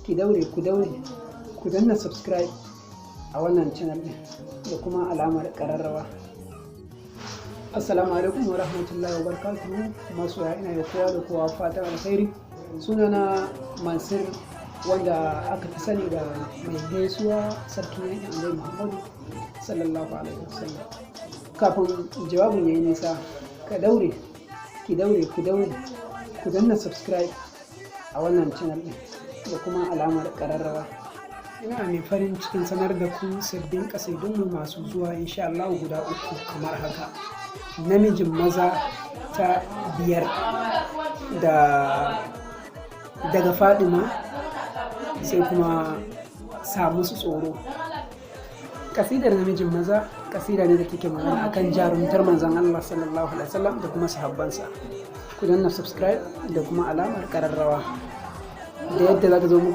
ki daure ku danna subscribe a wannan channel ɗin da kuma alamar ƙararrawa. Assalamu alaikum wa rahmatullahi wa barakatuhu. Masu ina yi kowa da kowa fatan alkhairi. Sunana Mansur, wanda aka fi sani da mai gaisuwa sarki yankin Annabi Muhammadu sallallahu alaihi wasallam. Kafin jawabin yayi nisa, ka daure ku danna subscribe a wannan channel ɗin da kuma alamar ƙararrawa. Ina mai farin cikin sanar da ku sabbin kasidunmu masu zuwa insha Allah guda 3 kamar haka: namijin maza ta 5 daga Fadima, sai kuma sa musu tsoro. Kasidar namijin maza kasida ne da take magana akan jarumtar manzon Allah sallallahu alaihi wasallam da kuma sahabbansa. Ku danna subscribe da kuma alamar ƙararrawa da yadda za ta zo muku